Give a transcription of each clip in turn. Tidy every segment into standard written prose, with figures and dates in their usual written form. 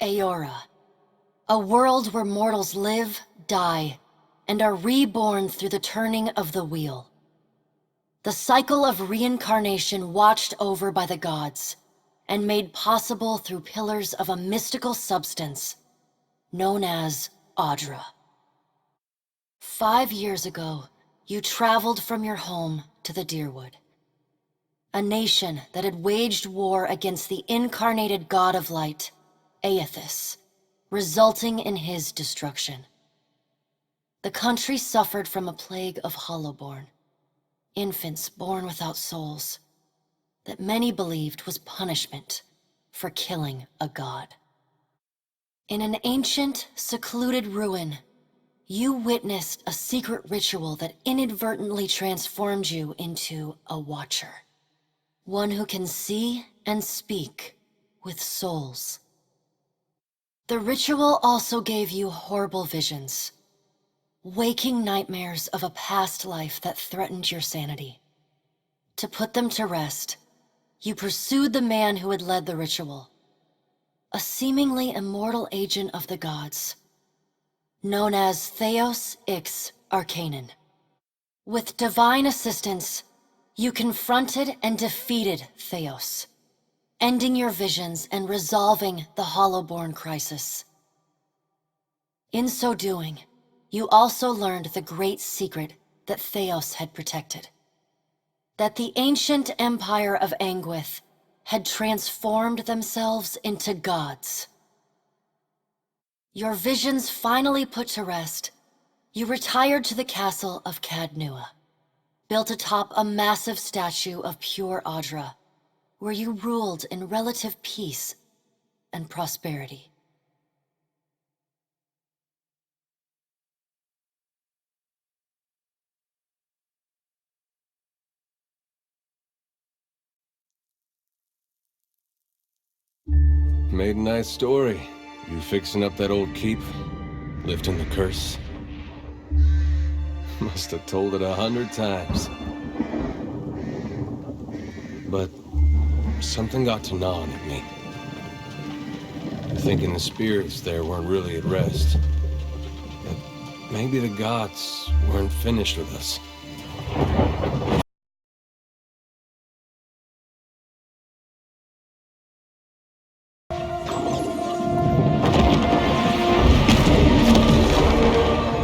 Aora, a world where mortals live, die, and are reborn through the turning of the wheel. The cycle of reincarnation watched over by the gods, and made possible through pillars of a mystical substance known as Audra. 5 years ago, you traveled from your home to the Deerwood, a nation that had waged war against the incarnated god of light, Aethys, resulting in his destruction. The country suffered from a plague of hollowborn, infants born without souls, that many believed was punishment for killing a god. In an ancient, secluded ruin, you witnessed a secret ritual that inadvertently transformed you into a watcher. One who can see and speak with souls. The ritual also gave you horrible visions, waking nightmares of a past life that threatened your sanity. To put them to rest, you pursued the man who had led the ritual, a seemingly immortal agent of the gods, known as Theos Ix Arcanon. With divine assistance, you confronted and defeated Theos, ending your visions and resolving the Hollowborn crisis. In so doing, you also learned the great secret that Theos had protected. That the ancient empire of Anguith had transformed themselves into gods. Your visions finally put to rest, you retired to the castle of Cadnua, built atop a massive statue of pure Audra, where you ruled in relative peace and prosperity. Made a nice story. You fixing up that old keep, lifting the curse. Must have told it 100 times. But something got to gnawing at me. Thinking the spirits there weren't really at rest. That maybe the gods weren't finished with us.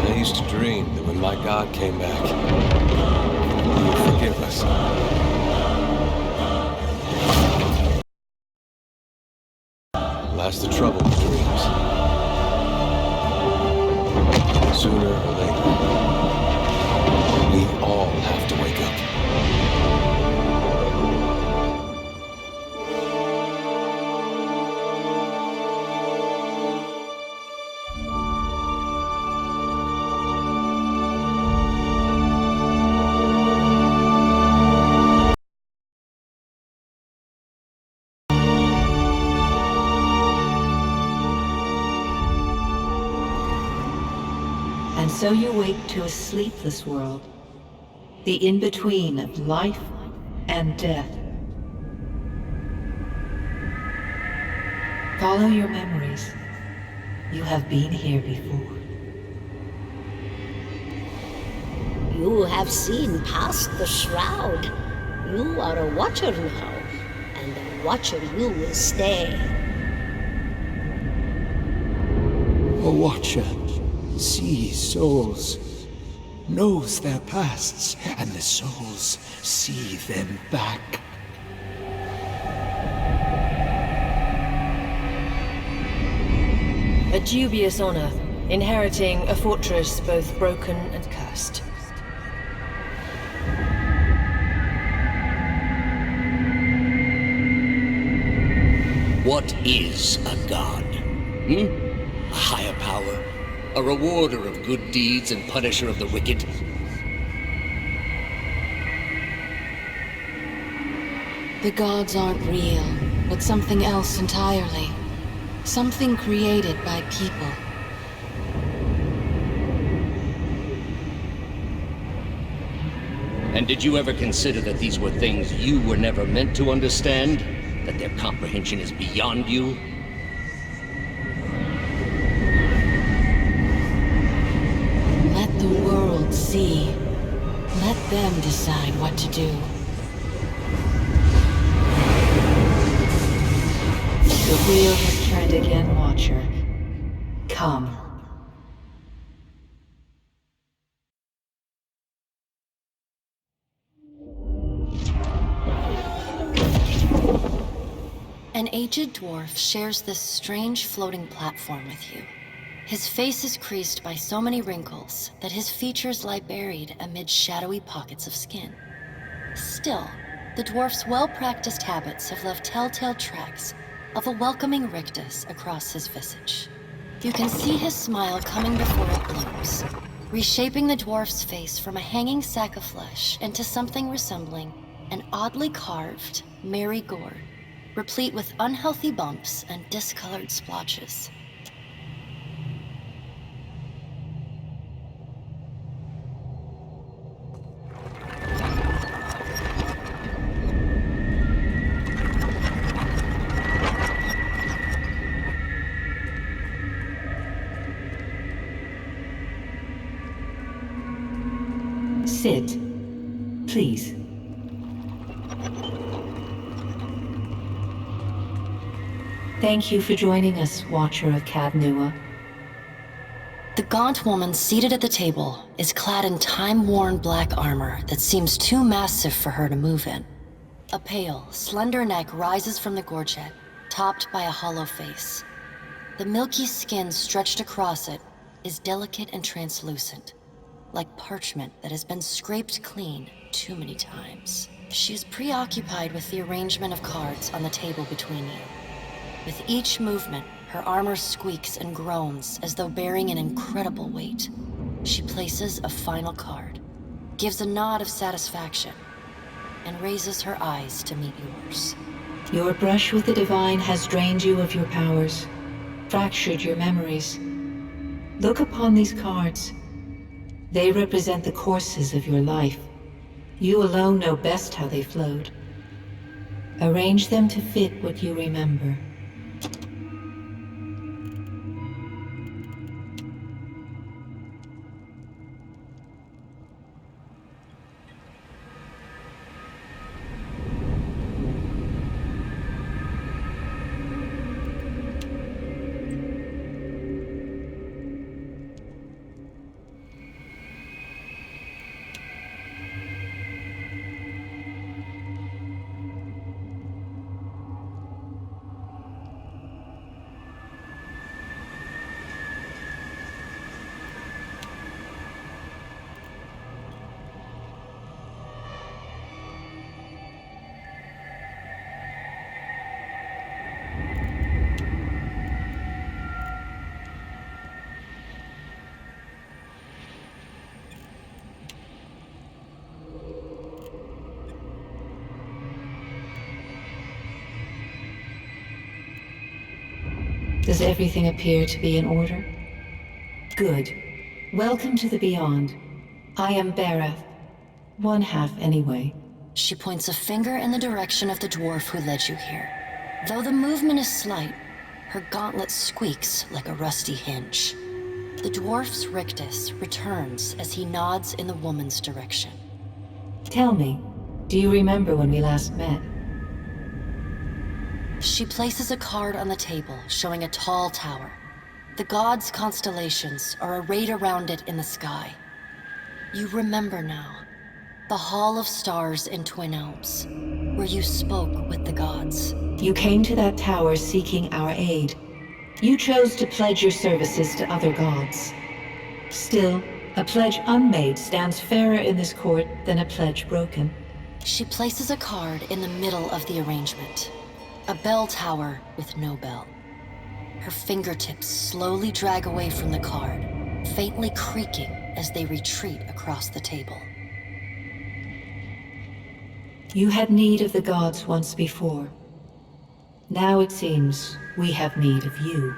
I used to dream that when my god came back, he would forgive us. Last the trouble with dreams. Sooner or later, we all have to wake up. And so you wake to a sleepless world, the in-between of life and death. Follow your memories. You have been here before. You have seen past the shroud. You are a watcher now, and a watcher you will stay. A watcher sees souls, knows their pasts, and the souls see them back. A dubious honor, inheriting a fortress both broken and cursed. What is a god? A higher power? A rewarder of good deeds and punisher of the wicked? The gods aren't real, but something else entirely. Something created by people. And did you ever consider that these were things you were never meant to understand? That their comprehension is beyond you? let them decide what to do. The wheel has turned again, Watcher. Come. An aged dwarf shares this strange floating platform with you. His face is creased by so many wrinkles that his features lie buried amid shadowy pockets of skin. Still, the dwarf's well-practiced habits have left telltale tracks of a welcoming rictus across his visage. You can see his smile coming before it blooms, reshaping the dwarf's face from a hanging sack of flesh into something resembling an oddly carved, merry gourd, replete with unhealthy bumps and discolored splotches. Sit, please. Thank you for joining us, Watcher of Cadnua. The gaunt woman seated at the table is clad in time-worn black armor that seems too massive for her to move in. A pale, slender neck rises from the gorget, topped by a hollow face. The milky skin stretched across it is delicate and translucent, like parchment that has been scraped clean too many times. She is preoccupied with the arrangement of cards on the table between you. With each movement, her armor squeaks and groans as though bearing an incredible weight. She places a final card, gives a nod of satisfaction, and raises her eyes to meet yours. Your brush with the divine has drained you of your powers, fractured your memories. Look upon these cards. They represent the courses of your life. You alone know best how they flowed. Arrange them to fit what you remember. Does everything appear to be in order? Good. Welcome to the Beyond. I am Bareth. One half, anyway. She points a finger in the direction of the dwarf who led you here. Though the movement is slight, her gauntlet squeaks like a rusty hinge. The dwarf's rictus returns as he nods in the woman's direction. Tell me, do you remember when we last met? She places a card on the table showing a tall tower. The gods' constellations are arrayed around it in the sky. You remember now. The Hall of Stars in Twin Elms, where you spoke with the gods. You came to that tower seeking our aid. You chose to pledge your services to other gods. Still, a pledge unmade stands fairer in this court than a pledge broken. She places a card in the middle of the arrangement. A bell tower with no bell. Her fingertips slowly drag away from the card, faintly creaking as they retreat across the table. You had need of the gods once before. Now it seems we have need of you.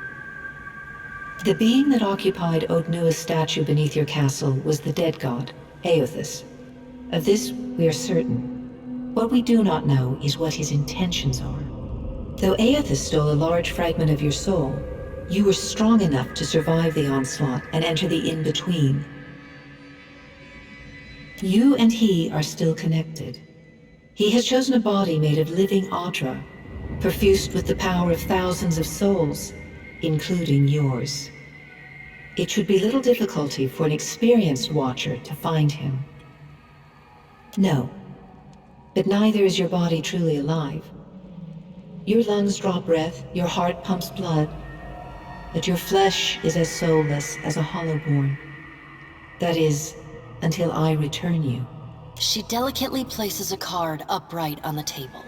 The being that occupied Odnua's statue beneath your castle was the dead god, Aothus. Of this we are certain. What we do not know is what his intentions are. Though Aothus stole a large fragment of your soul, you were strong enough to survive the onslaught and enter the in-between. You and he are still connected. He has chosen a body made of living Audra, perfused with the power of thousands of souls, including yours. It should be little difficulty for an experienced Watcher to find him. No, but neither is your body truly alive. Your lungs draw breath, your heart pumps blood, but your flesh is as soulless as a hollowborn. That is, until I return you. She delicately places a card upright on the table.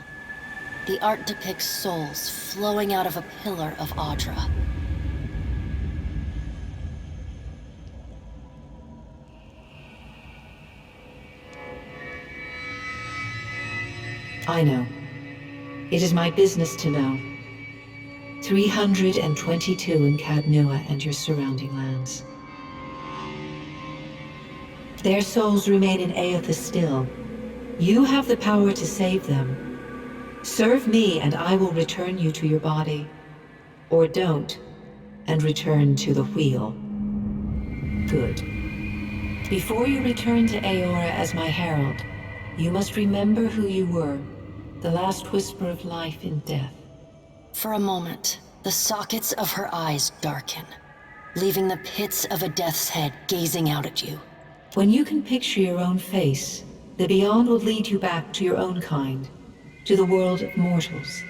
The art depicts souls flowing out of a pillar of Audra. I know. It is my business to know. 322 in Cadnua and your surrounding lands. Their souls remain in Aethys still. You have the power to save them. Serve me and I will return you to your body. Or don't, and return to the wheel. Good. Before you return to Aora as my herald, you must remember who you were. The last whisper of life in death. For a moment, the sockets of her eyes darken, leaving the pits of a death's head gazing out at you. When you can picture your own face, the Beyond will lead you back to your own kind, to the world of mortals.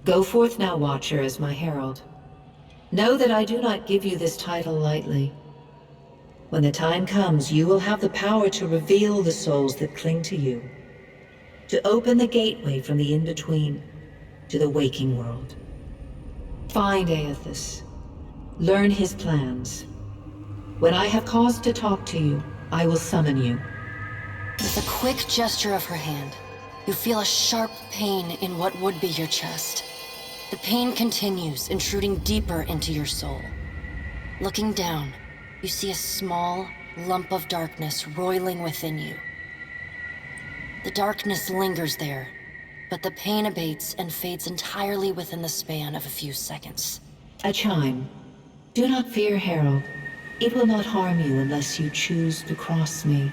Go forth now, Watcher, as my herald. Know that I do not give you this title lightly. When the time comes, you will have the power to reveal the souls that cling to you, to open the gateway from the in-between to the waking world. Find Aethys. Learn his plans. When I have cause to talk to you, I will summon you. With a quick gesture of her hand, you feel a sharp pain in what would be your chest. The pain continues, intruding deeper into your soul. Looking down, you see a small lump of darkness roiling within you. The darkness lingers there, but the pain abates and fades entirely within the span of a few seconds. A chime. Do not fear, Herald. It will not harm you unless you choose to cross me.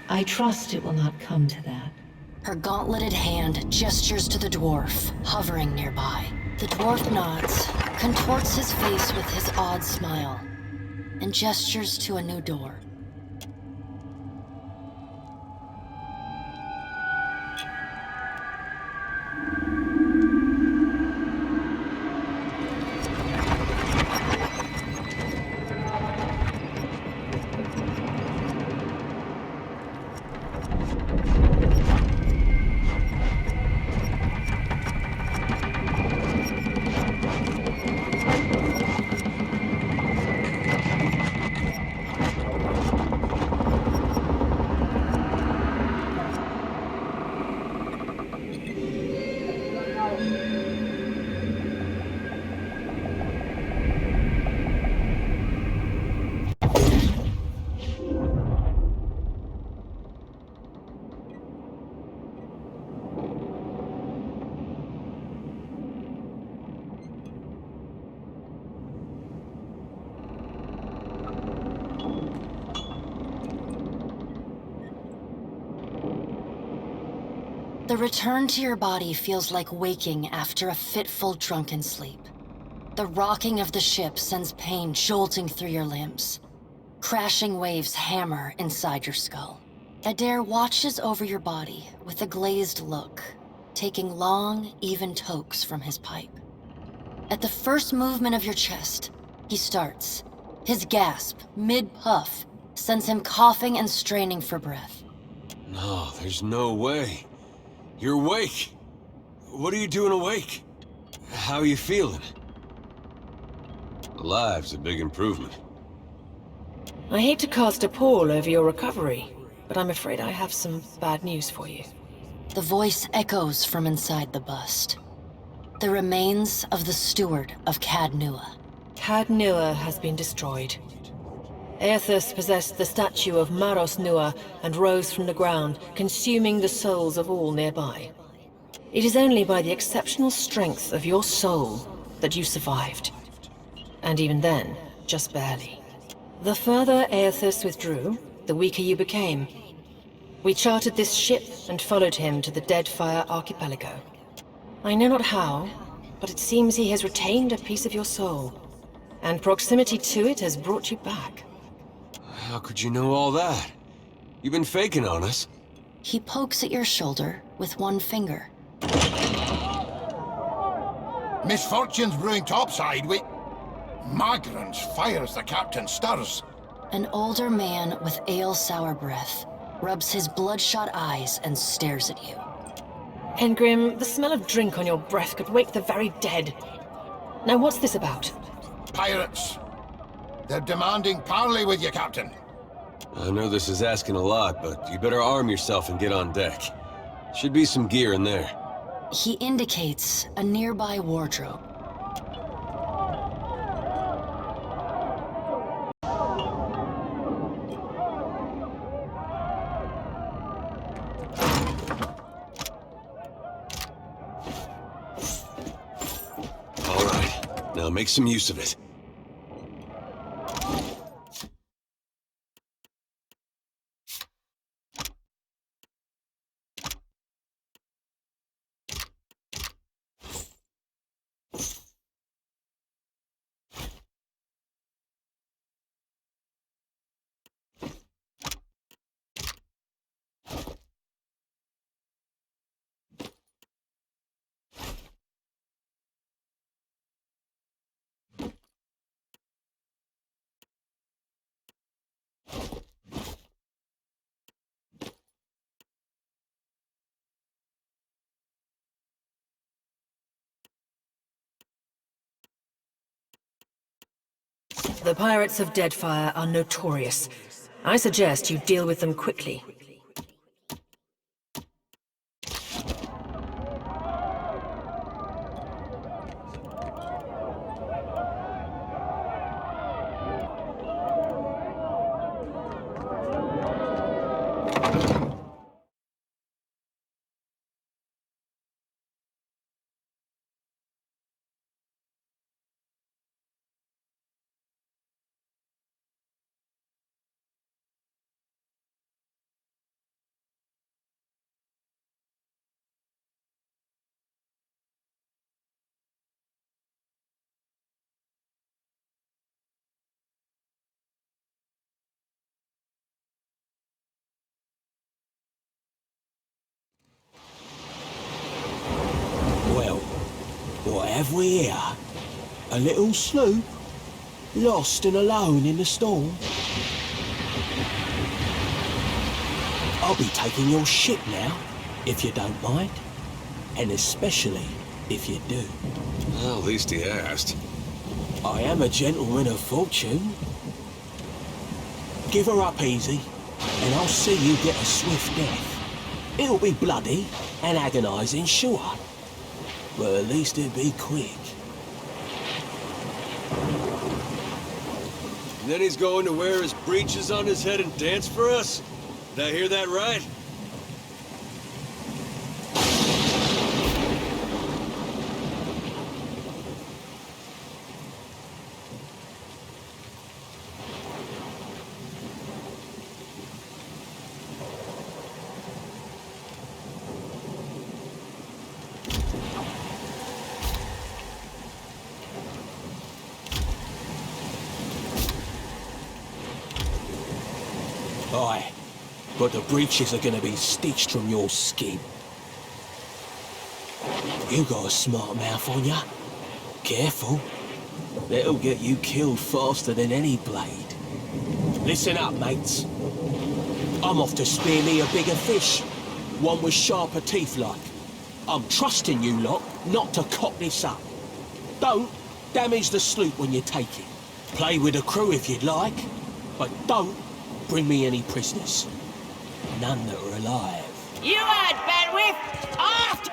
I trust it will not come to that. Her gauntleted hand gestures to the dwarf, hovering nearby. The dwarf nods, contorts his face with his odd smile, and gestures to a new door. The return to your body feels like waking after a fitful drunken sleep. The rocking of the ship sends pain jolting through your limbs. Crashing waves hammer inside your skull. Adair watches over your body with a glazed look, taking long, even tokes from his pipe. At the first movement of your chest, he starts. His gasp, mid-puff, sends him coughing and straining for breath. No, there's no way. You're awake. What are you doing awake? How are you feeling? Alive's a big improvement. I hate to cast a pall over your recovery, but I'm afraid I have some bad news for you. The voice echoes from inside the bust. The remains of the steward of Cad Nua. Cad Nua has been destroyed. Aethys possessed the statue of Maros Nua and rose from the ground, consuming the souls of all nearby. It is only by the exceptional strength of your soul that you survived. And even then, just barely. The further Aethys withdrew, the weaker you became. We chartered this ship and followed him to the Deadfire archipelago. I know not how, but it seems he has retained a piece of your soul, and proximity to it has brought you back. How could you know all that? You've been faking on us. He pokes at your shoulder with one finger. Misfortune's brewing topside, we... Magrans fires the captain stirs. An older man with ale-sour breath rubs his bloodshot eyes and stares at you. Hengrim, the smell of drink on your breath could wake the very dead. Now what's this about? Pirates. They're demanding parley with you, Captain. I know this is asking a lot, but you better arm yourself and get on deck. Should be some gear in there. He indicates a nearby wardrobe. All right, now make some use of it. The pirates of Deadfire are notorious. I suggest you deal with them quickly. Well, what have we here? A little sloop? Lost and alone in the storm? I'll be taking your ship now, if you don't mind. And especially if you do. Well, at least he asked. I am a gentleman of fortune. Give her up easy, and I'll see you get a swift death. It'll be bloody and agonizing, sure. But at least it'll be quick. And then he's going to wear his breeches on his head and dance for us? Did I hear that right? Aye, but the breeches are gonna be stitched from your skin. You got a smart mouth on ya. Careful. That'll get you killed faster than any blade. Listen up, mates. I'm off to spear me a bigger fish. One with sharper teeth like. I'm trusting you lot not to cock this up. Don't damage the sloop when you take it. Play with the crew if you'd like, but don't bring me any prisoners. None that are alive. You heard, Benwith! Aft!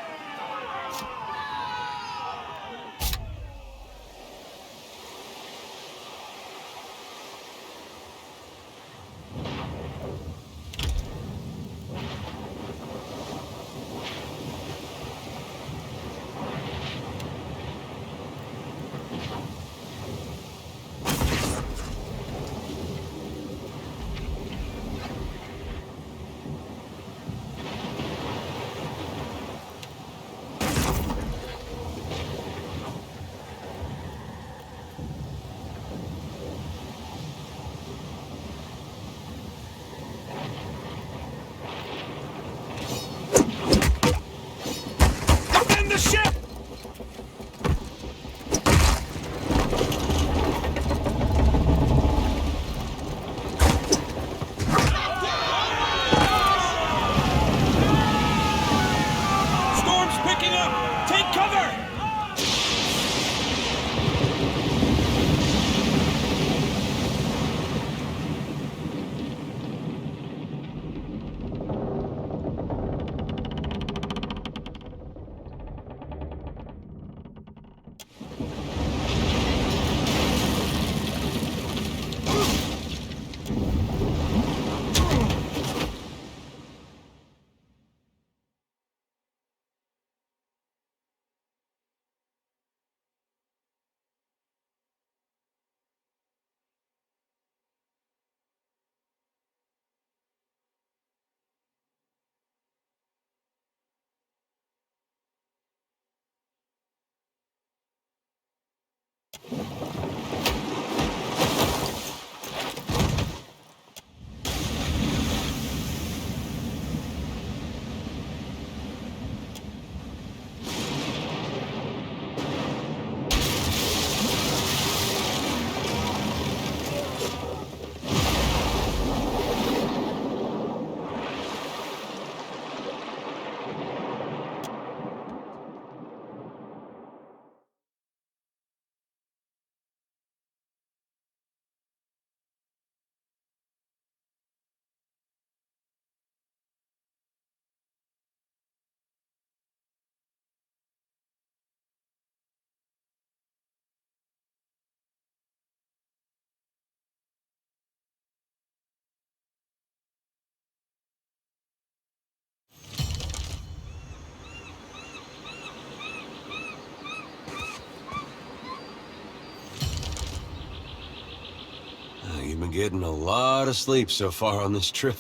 getting a lot of sleep so far on this trip.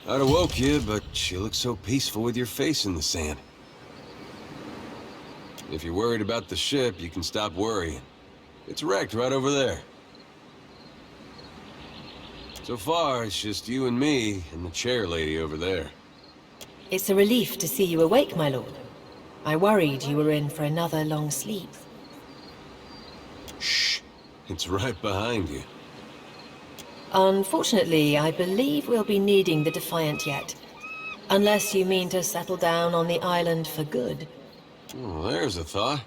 I'd have woke you, but you look so peaceful with your face in the sand. If you're worried about the ship, you can stop worrying. It's wrecked right over there. So far, it's just you and me and the chair lady over there. It's a relief to see you awake, my lord. I worried you were in for another long sleep. Shh. It's right behind you. Unfortunately, I believe we'll be needing the Defiant yet. Unless you mean to settle down on the island for good. Oh, there's a thought.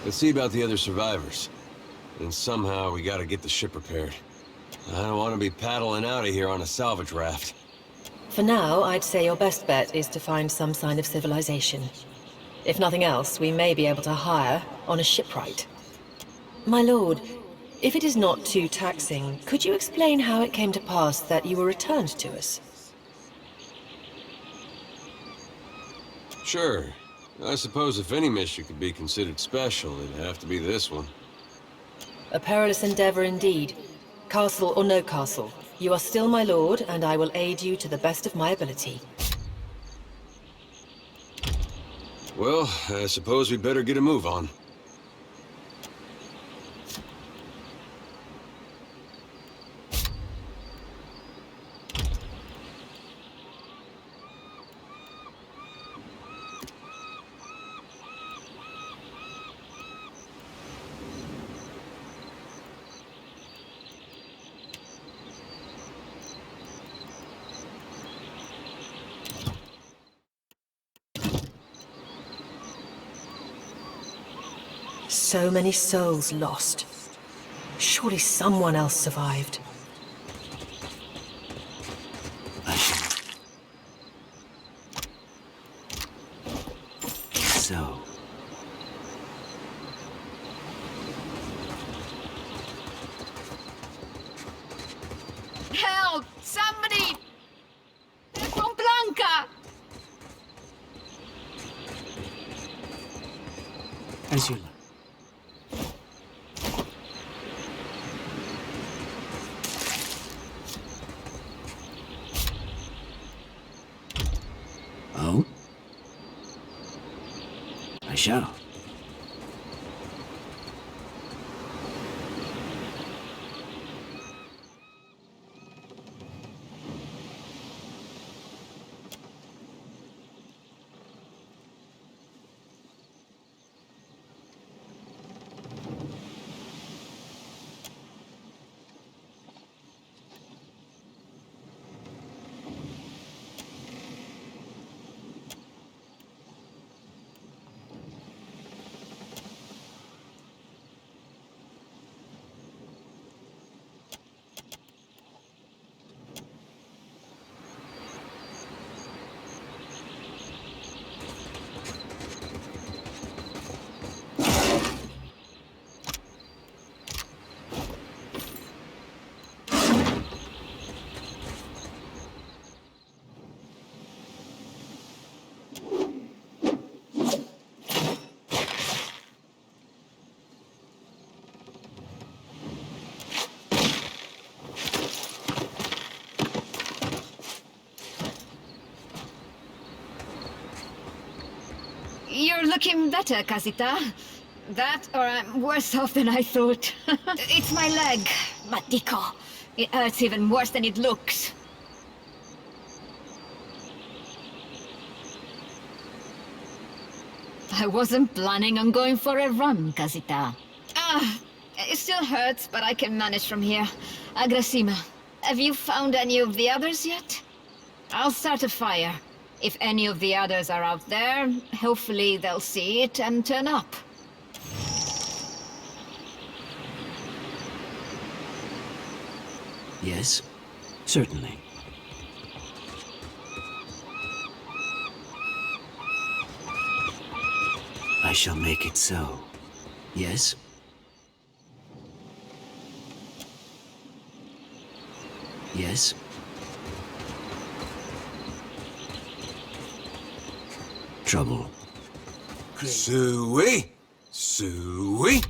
Let's see about the other survivors. And somehow we gotta get the ship repaired. I don't want to be paddling out of here on a salvage raft. For now, I'd say your best bet is to find some sign of civilization. If nothing else, we may be able to hire on a shipwright. My lord, if it is not too taxing, could you explain how it came to pass that you were returned to us? Sure. I suppose if any mission could be considered special, it'd have to be this one. A perilous endeavor indeed. Castle or no castle, you are still my lord, and I will aid you to the best of my ability. Well, I suppose we better get a move on. So many souls lost. Surely someone else survived. So. Help! Somebody! They're from Blanca! As you like. Oh? I shall. You're looking better, Casita. That, or I'm worse off than I thought. It's my leg, Matico. It hurts even worse than it looks. I wasn't planning on going for a run, Casita. It still hurts, but I can manage from here. Agrasima, have you found any of the others yet? I'll start a fire. If any of the others are out there, hopefully they'll see it and turn up. Yes, certainly. I shall make it so. Yes? Yes? Trouble. Sui? Sui.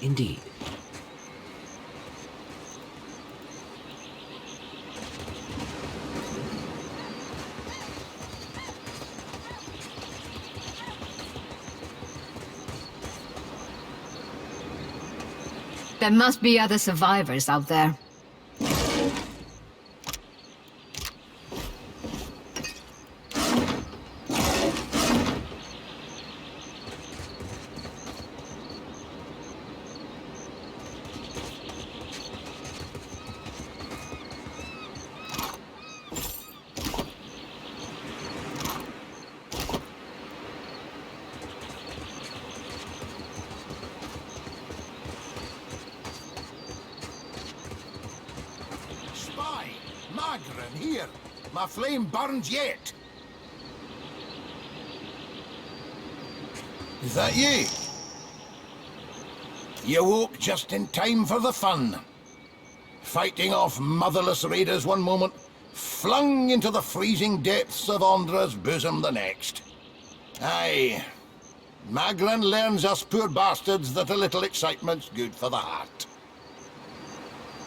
Indeed. There must be other survivors out there. Magran, here! My flame burns yet! Is that you? You woke just in time for the fun. Fighting off motherless raiders one moment, flung into the freezing depths of Ondra's bosom the next. Aye. Magran learns us poor bastards that a little excitement's good for the heart.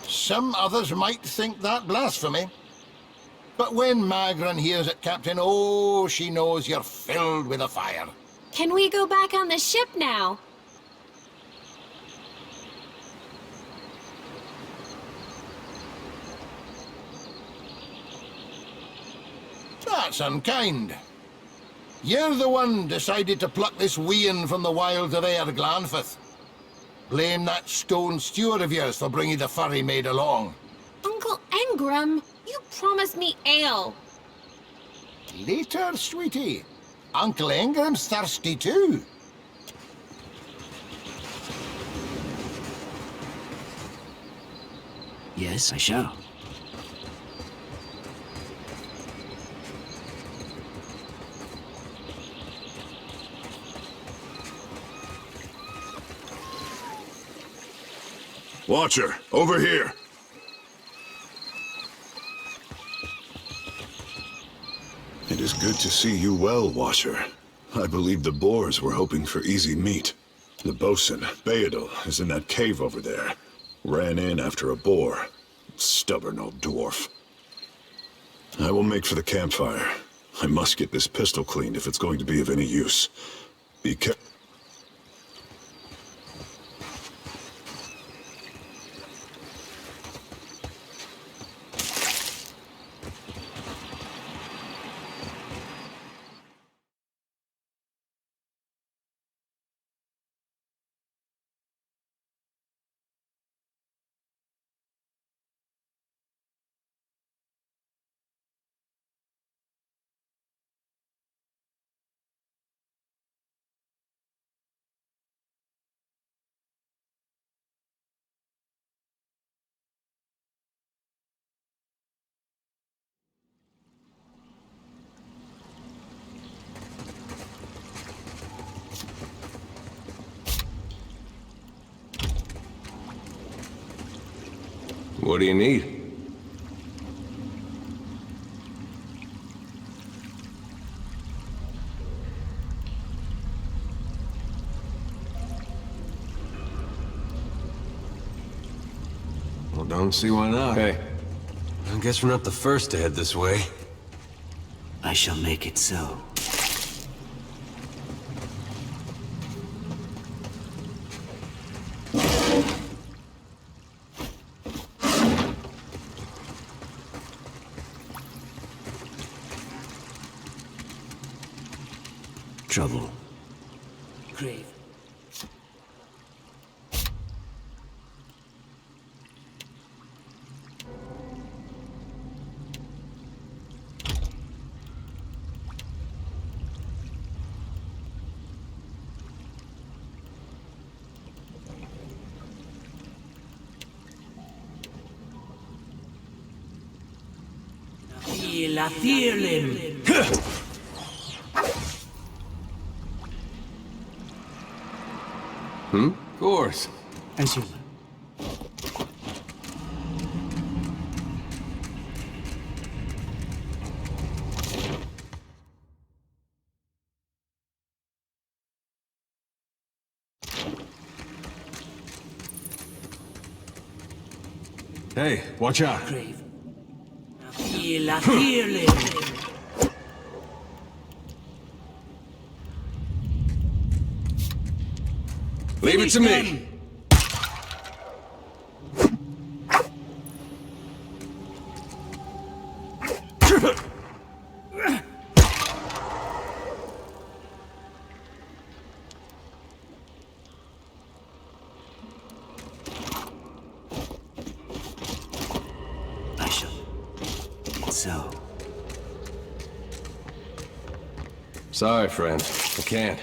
Some others might think that blasphemy. But when Magran hears it, Captain, oh, she knows you're filled with a fire. Can we go back on the ship now? That's unkind. You're the one decided to pluck this wean from the wilds of Aer Glanfith. Blame that stone steward of yours for bringing the furry maid along. Uncle Engram, you promised me ale. Later, sweetie. Uncle Engram's thirsty too. Yes, I shall. Watcher, over here. It is good to see you well, Watcher. I believe the Boers were hoping for easy meat. The bosun, Beadle, is in that cave over there. Ran in after a boar. Stubborn old dwarf. I will make for the campfire. I must get this pistol cleaned if it's going to be of any use. Be careful. What do you need? Well, don't see why not. Hey. I guess we're not the first to head this way. I shall make it so. Trouble. Grave. La Thirlim. Of course. As you will. Hey, watch out. Crave. La fearless. Leave it to me. I shall. So. Sorry, friend. I can't.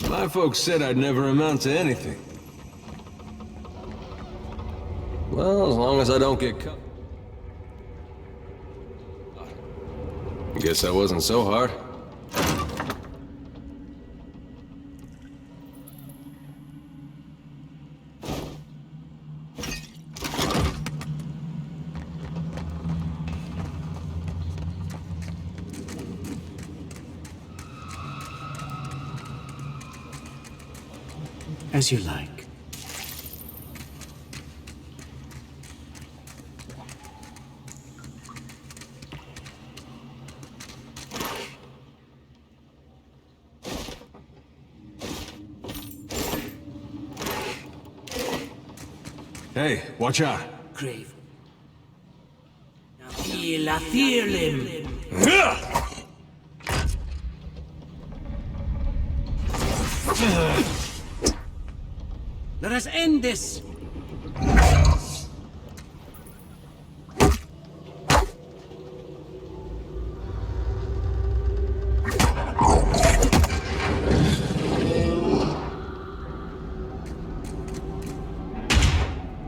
My folks said I'd never amount to anything. Well, as long as I don't get caught. Guess that wasn't so hard. As you like. Hey, watch out. Crave. La fearless. Let us end this!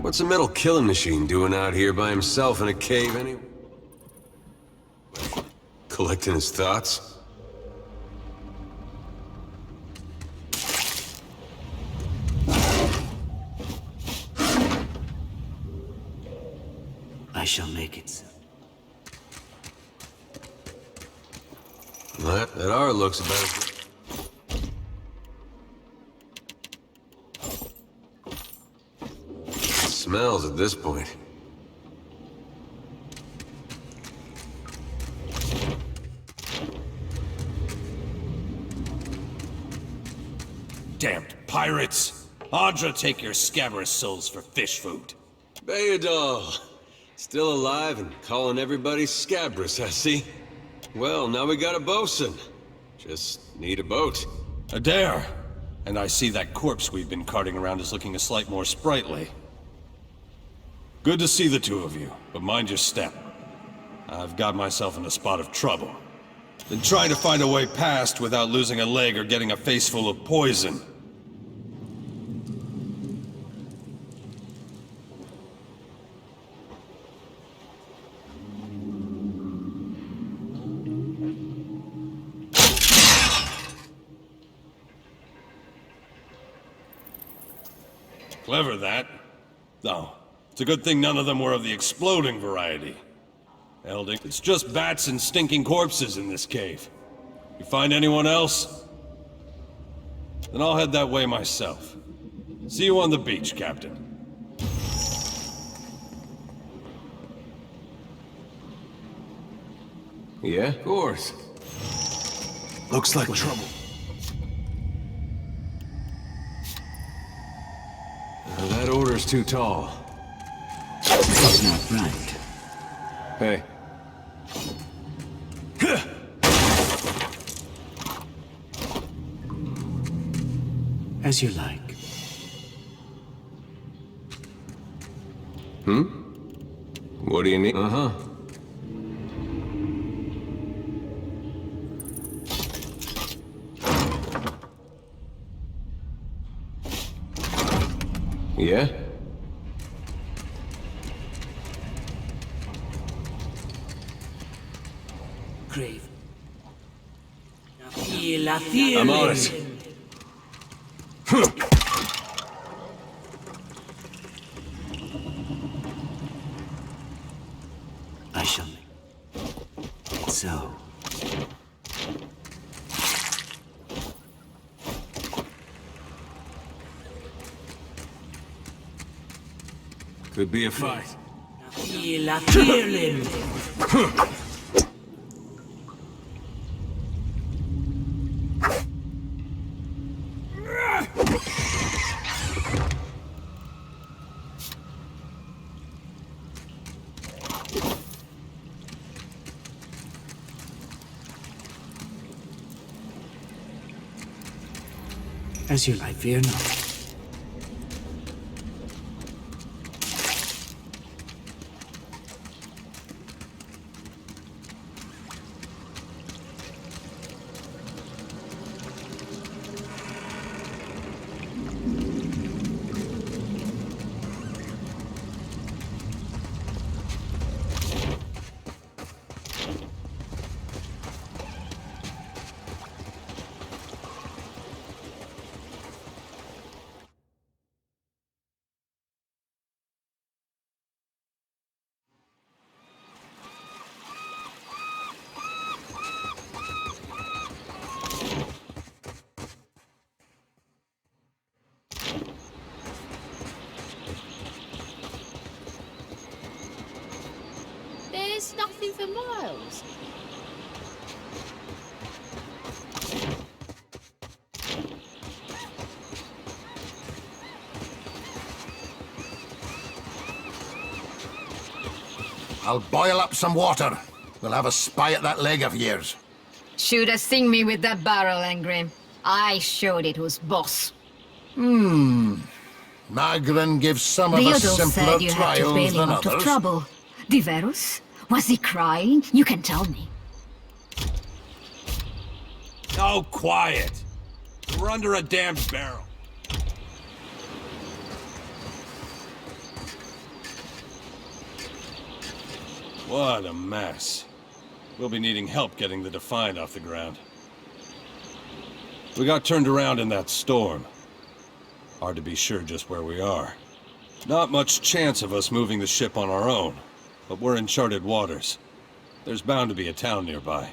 What's a metal killing machine doing out here by himself in a cave anyway? Collecting his thoughts? I shall make it so. That R looks about as good. Smells at this point. Damned pirates! Audra, take your scabrous souls for fish food. Bayadol! Still alive and calling everybody scabrous, I see. Well, now we got a bosun. Just need a boat. A dare. And I see that corpse we've been carting around is looking a slight more sprightly. Good to see the two of you, but mind your step. I've got myself in a spot of trouble. Been trying to find a way past without losing a leg or getting a face full of poison. Clever, that. No, it's a good thing none of them were of the exploding variety. Elding, it's just bats and stinking corpses in this cave. You find anyone else? Then I'll head that way myself. See you on the beach, Captain. Yeah, of course. Looks like trouble. That order's too tall. It's not right. Hey. As you like. What do you need? Uh-huh. Yeah? Crave. La fear. I'm on it. I shall make it so. Could be a fight. La fear. As you like, fear not. There's nothing for miles. I'll boil up some water. We'll have a spy at that leg of yours. Should have seen me with that barrel, Engrim. I showed it who's boss. Magrin gives some of us Theodore simpler said you had to bail trials him than out of others. trouble. Diverus? Was he crying? You can tell me. Oh, quiet! We're under a damn barrel. What a mess. We'll be needing help getting the Defiant off the ground. We got turned around in that storm. Hard to be sure just where we are. Not much chance of us moving the ship on our own, but we're in charted waters. There's bound to be a town nearby.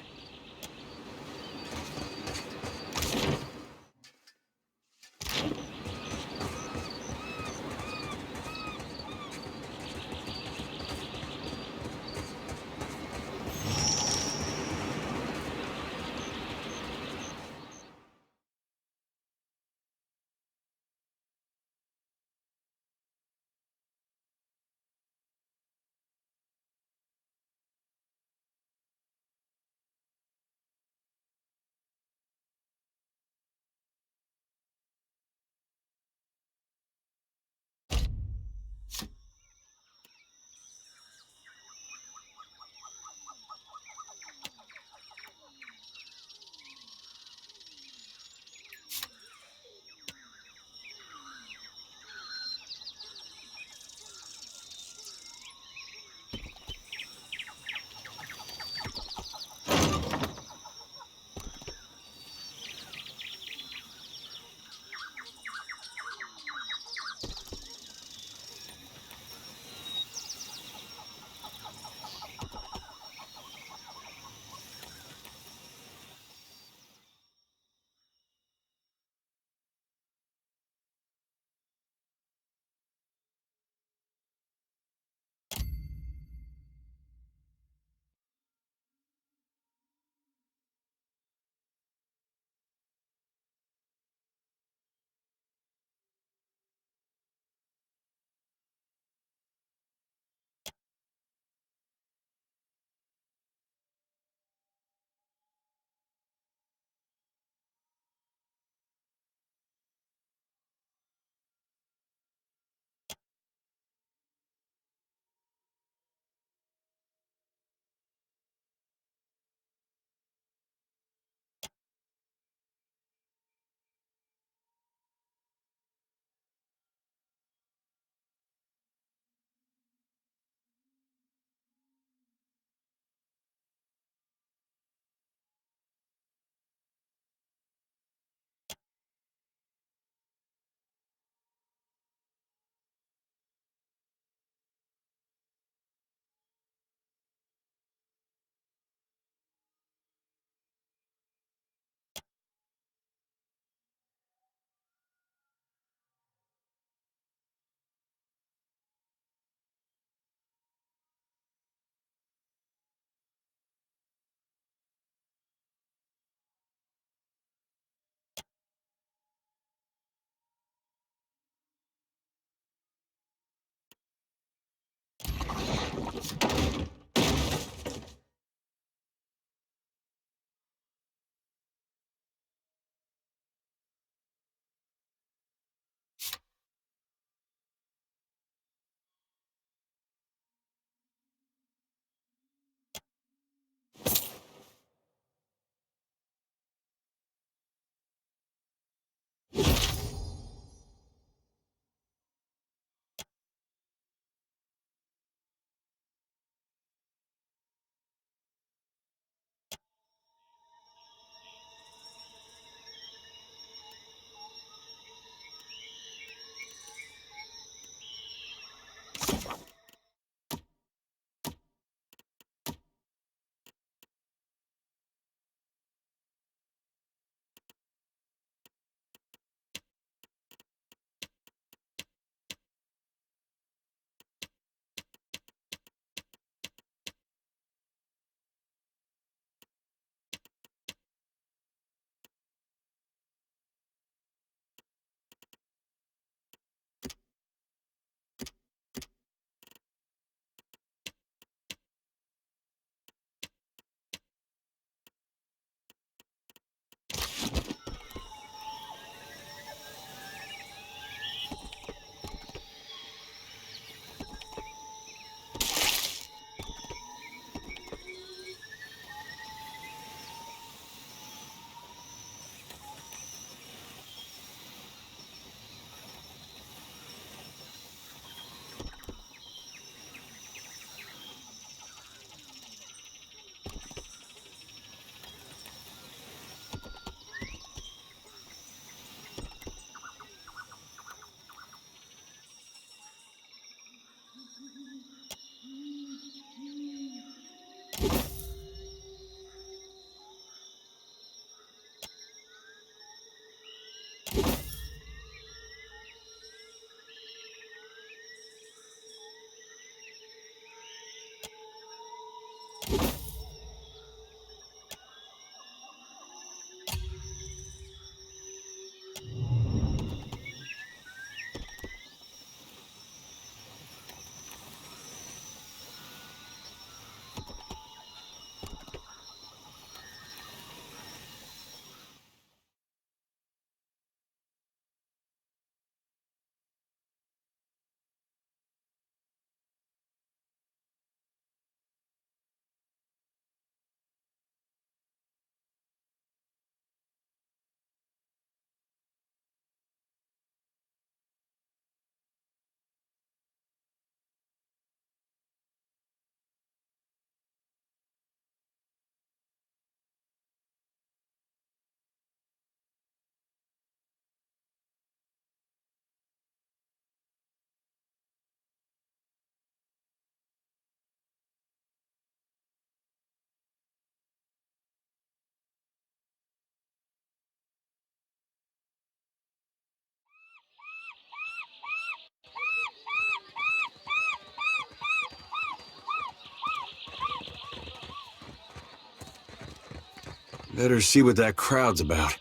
Better see what that crowd's about.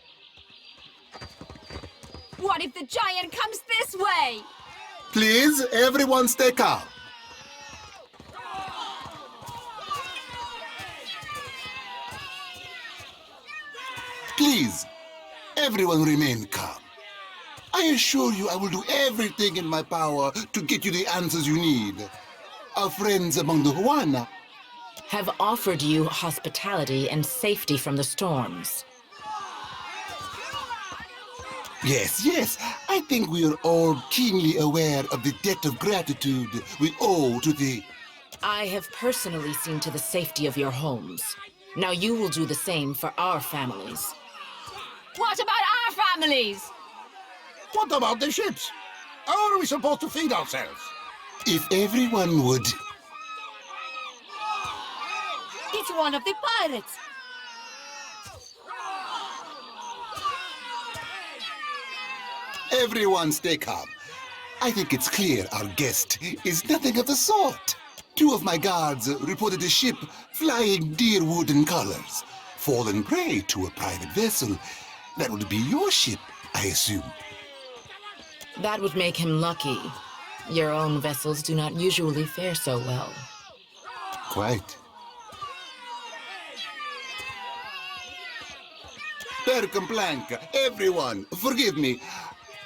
What if the giant comes this way? Please, everyone stay calm. Please, everyone remain calm. I assure you I will do everything in my power to get you the answers you need. Our friends among the Huana have offered you hospitality and safety from the storms. Yes, I think we are all keenly aware of the debt of gratitude we owe to the... I have personally seen to the safety of your homes. Now you will do the same for our families. What about our families? What about the ships? How are we supposed to feed ourselves? If everyone would... It's one of the pirates. Everyone stay calm. I think it's clear our guest is nothing of the sort. 2 of my guards reported a ship flying deer wooden colors, fallen prey to a private vessel. That would be your ship, I assume. That would make him lucky. Your own vessels do not usually fare so well. Quite. Per Complank, everyone, forgive me.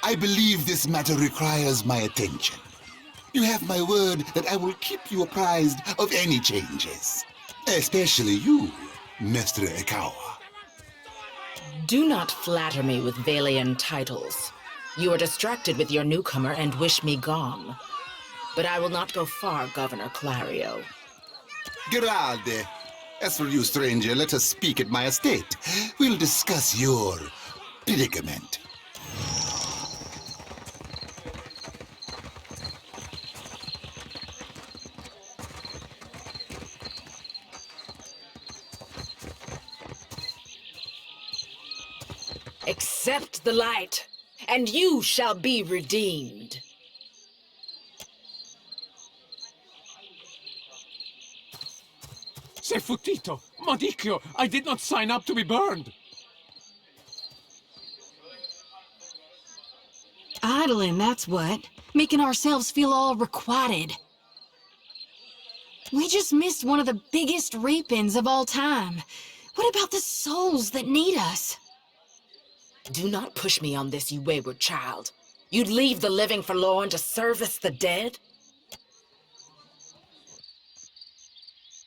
I believe this matter requires my attention. You have my word that I will keep you apprised of any changes. Especially you, Mr. Ikawa. Do not flatter me with Valian titles. You are distracted with your newcomer and wish me gone. But I will not go far, Governor Clario. Geralde, as for you, stranger, let us speak at my estate. We'll discuss your predicament. Accept the light, and you shall be redeemed. Se futito! Modicchio! I did not sign up to be burned! Idling, that's what. Making ourselves feel all requited. We just missed one of the biggest reap-ins of all time. What about the souls that need us? Do not push me on this, you wayward child. You'd leave the living forlorn to service the dead?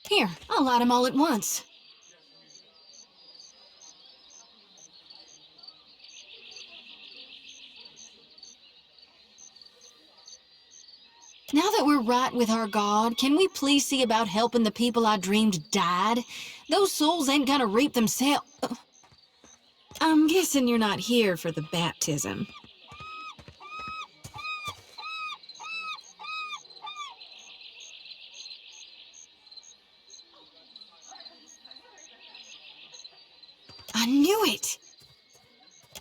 Here, I'll light them all at once. Now that we're right with our God, can we please see about helping the people I dreamed died? Those souls ain't gonna reap themselves. I'm guessing you're not here for the baptism. I knew it!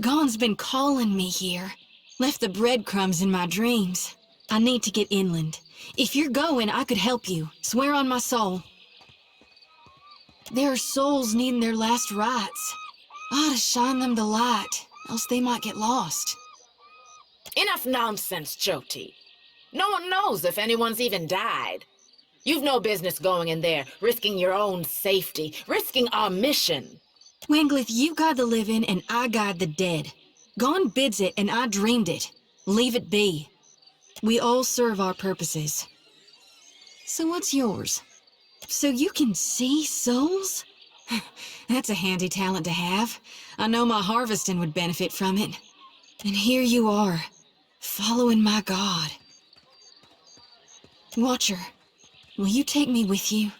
Gon's been calling me here. Left the breadcrumbs in my dreams. I need to get inland. If you're going, I could help you. Swear on my soul. There are souls needing their last rites. I ought to shine them the light, else they might get lost. Enough nonsense, Jyoti. No one knows if anyone's even died. You've no business going in there, risking your own safety, risking our mission. Wanglith, you guide the living and I guide the dead. Gon bids it and I dreamed it. Leave it be. We all serve our purposes. So what's yours? So you can see souls? That's a handy talent to have. I know my harvesting would benefit from it. And here you are, following my god. Watcher, will you take me with you?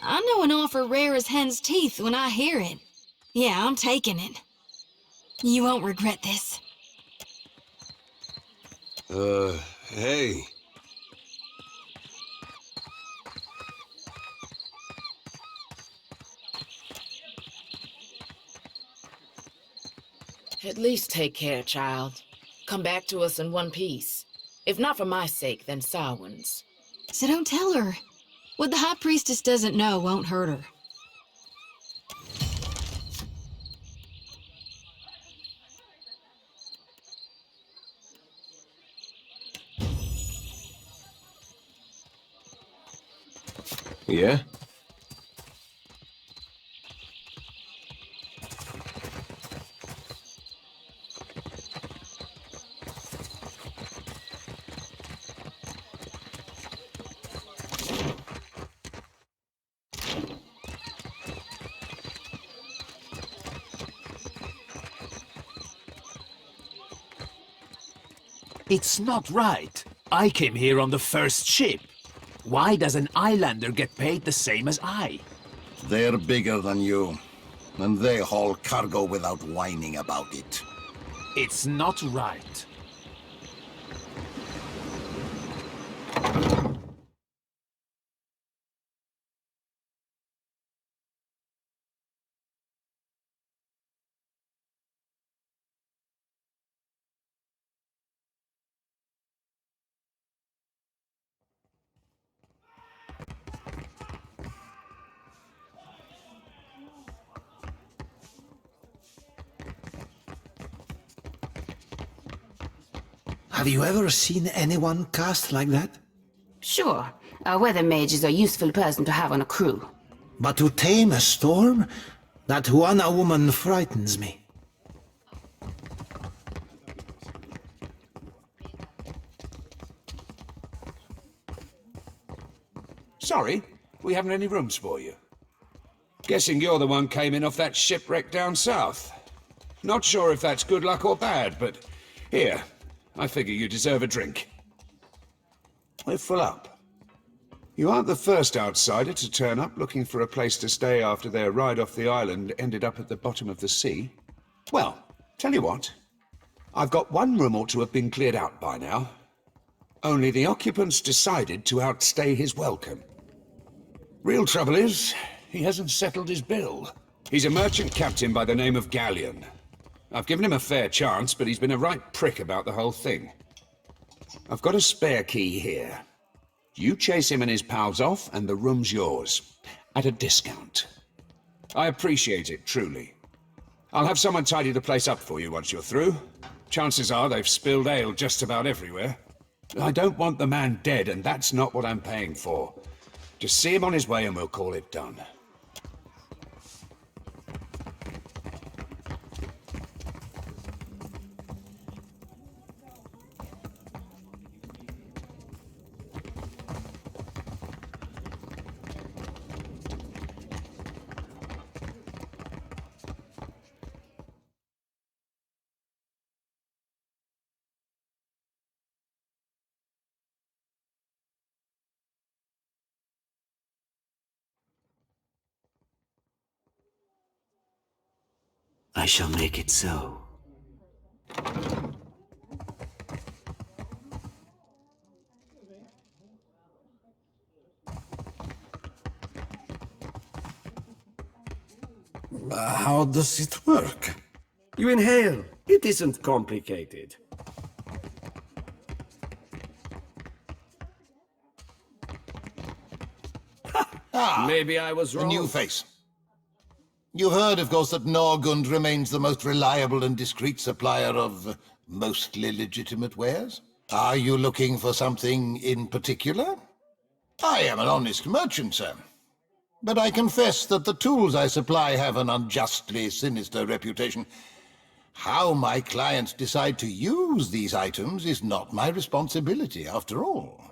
I know an offer rare as hen's teeth when I hear it. Yeah, I'm taking it. You won't regret this. Hey. At least take care, child. Come back to us in one piece. If not for my sake, then Samhain's. So don't tell her. What the High Priestess doesn't know won't hurt her. Yeah? It's not right. I came here on the first ship. Why does an islander get paid the same as I? They're bigger than you, and they haul cargo without whining about it. It's not right. Have you ever seen anyone cast like that? Sure. A weather mage is a useful person to have on a crew. But to tame a storm? That Huana woman frightens me. Sorry, we haven't any rooms for you. Guessing you're the one came in off that shipwreck down south. Not sure if that's good luck or bad, but here, I figure you deserve a drink. We're full up. You aren't the first outsider to turn up looking for a place to stay after their ride off the island ended up at the bottom of the sea. Well, tell you what. I've got one room ought to have been cleared out by now. Only the occupants decided to outstay his welcome. Real trouble is, he hasn't settled his bill. He's a merchant captain by the name of Galleon. I've given him a fair chance, but he's been a right prick about the whole thing. I've got a spare key here. You chase him and his pals off, and the room's yours. At a discount. I appreciate it, truly. I'll have someone tidy the place up for you once you're through. Chances are they've spilled ale just about everywhere. I don't want the man dead, and that's not what I'm paying for. Just see him on his way and we'll call it done. I shall make it so. How does it work? You inhale. It isn't complicated. Maybe I was wrong. A new face. You've heard, of course, that Norgund remains the most reliable and discreet supplier of mostly legitimate wares. Are you looking for something in particular? I am an honest merchant, sir. But I confess that the tools I supply have an unjustly sinister reputation. How my clients decide to use these items is not my responsibility, after all.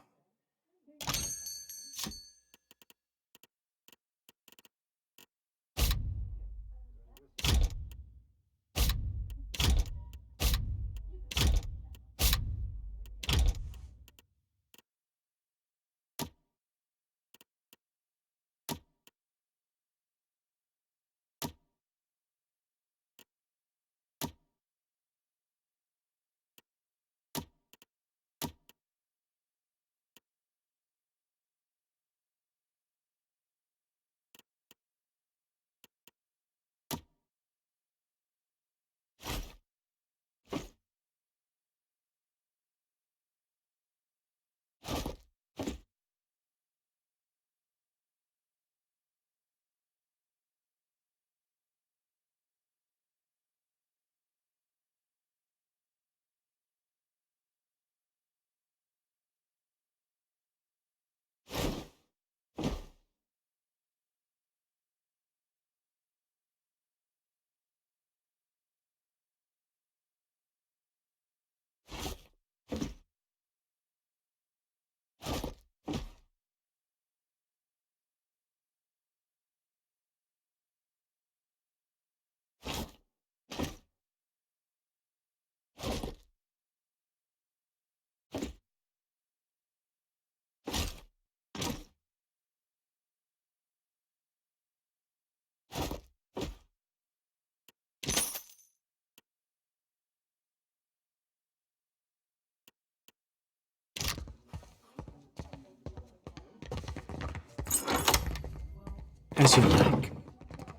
As you like.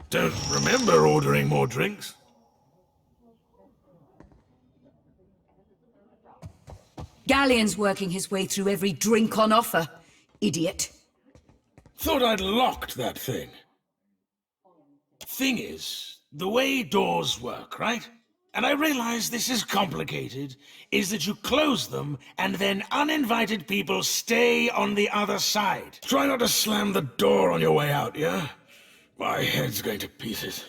Don't remember ordering more drinks. Galleon's working his way through every drink on offer. Idiot. Thought I'd locked that thing. Thing is, the way doors work, right? And I realize this is complicated, is that you close them and then uninvited people stay on the other side. Try not to slam the door on your way out, yeah? My head's going to pieces.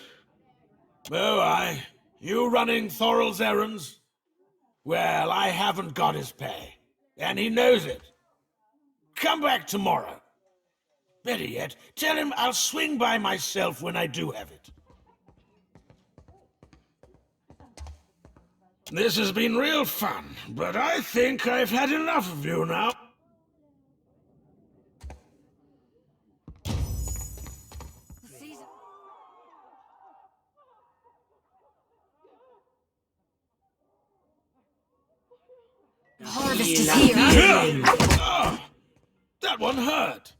Oh, you running Thorol's errands? Well, I haven't got his pay, and he knows it. Come back tomorrow. Better yet, tell him I'll swing by myself when I do have it. This has been real fun, but I think I've had enough of you now. Harvest is here. That one hurt.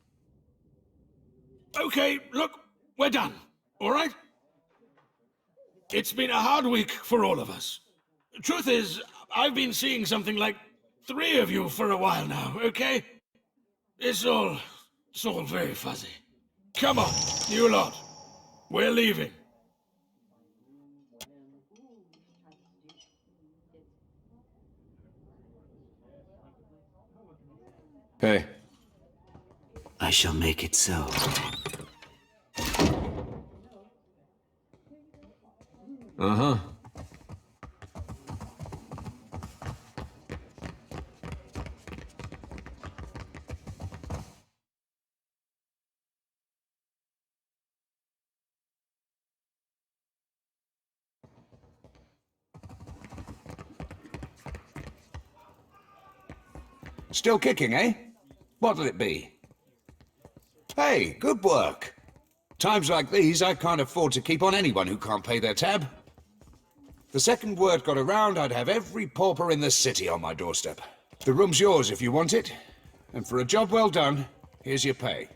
Okay, look, we're done. All right? It's been a hard week for all of us. Truth is, I've been seeing something like 3 of you for a while now, okay? It's all very fuzzy. Come on, you lot. We're leaving. Hey. I shall make it so. Uh-huh. Still kicking, eh? What'll it be? Hey, good work. Times like these, I can't afford to keep on anyone who can't pay their tab. The second word got around, I'd have every pauper in the city on my doorstep. The room's yours if you want it. And for a job well done, here's your pay.